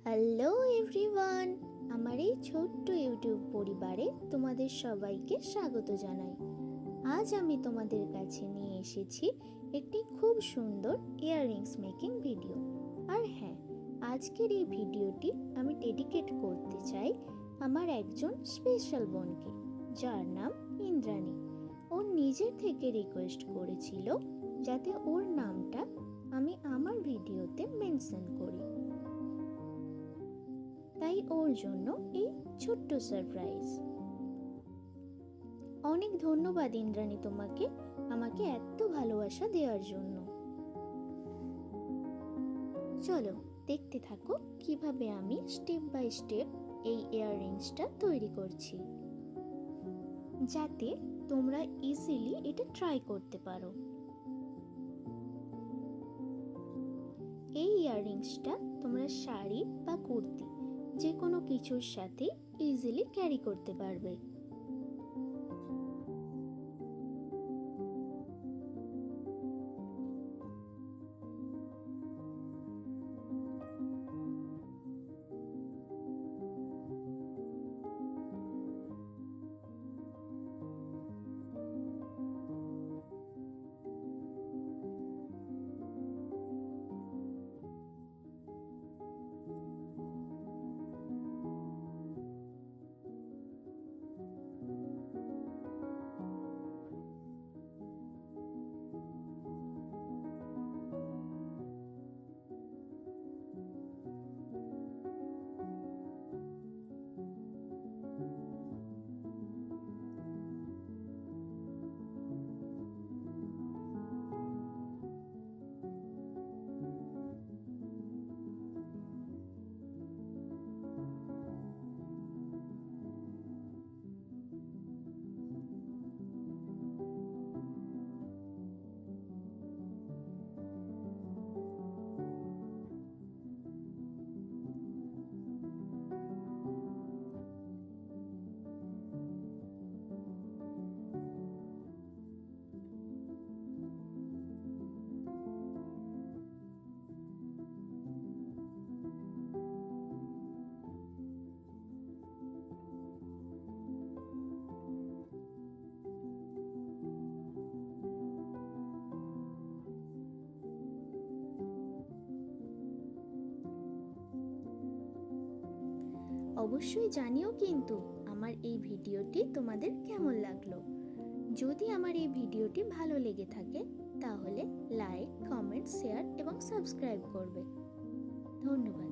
Hello everyone, আমার এই ছোট্ট ইউটিউব পরিবারে তোমাদের সবাইকে স্বাগত জানাই। আজ আমি তোমাদের কাছে নিয়ে এসেছি একটি খুব সুন্দর ইয়াররিংস মেকিং ভিডিও। আর হ্যাঁ, আজকের এই ভিডিওটি আমি ডেডিকেট করতে চাই আমার একজন স্পেশাল বোনকে, যার নাম ইন্দ্রাণী। ও নিজের থেকে রিকোয়েস্ট করেছিল যাতে ওর নামটা আমি আমার ভিডিওতে মেনশন করি, তাই ওর জন্য এই ছোট্ট সারপ্রাইজ। অনেক ধন্যবাদ ইন্দ্রাণী তোমাকে আমাকে এত ভালোবাসা দেওয়ার জন্য। চলো দেখতে থাকো কিভাবে আমি স্টেপ বাই স্টেপ এই ইয়াররিংসটা তৈরি করছি, যাতে তোমরা ইজিলি এটা ট্রাই করতে পারো। এই ইয়াররিংসটা তোমরা শাড়ি বা কুর্তি যে কোনো কিছুর সাথে ইজিলি ক্যারি করতে পারবে। অবশ্যই জানিও কিন্তু আমার এই ভিডিওটি তোমাদের কেমন লাগলো। যদি আমার এই ভিডিওটি ভালো লেগে থাকে তাহলে লাইক, কমেন্ট, শেয়ার এবং সাবস্ক্রাইব করবে। ধন্যবাদ।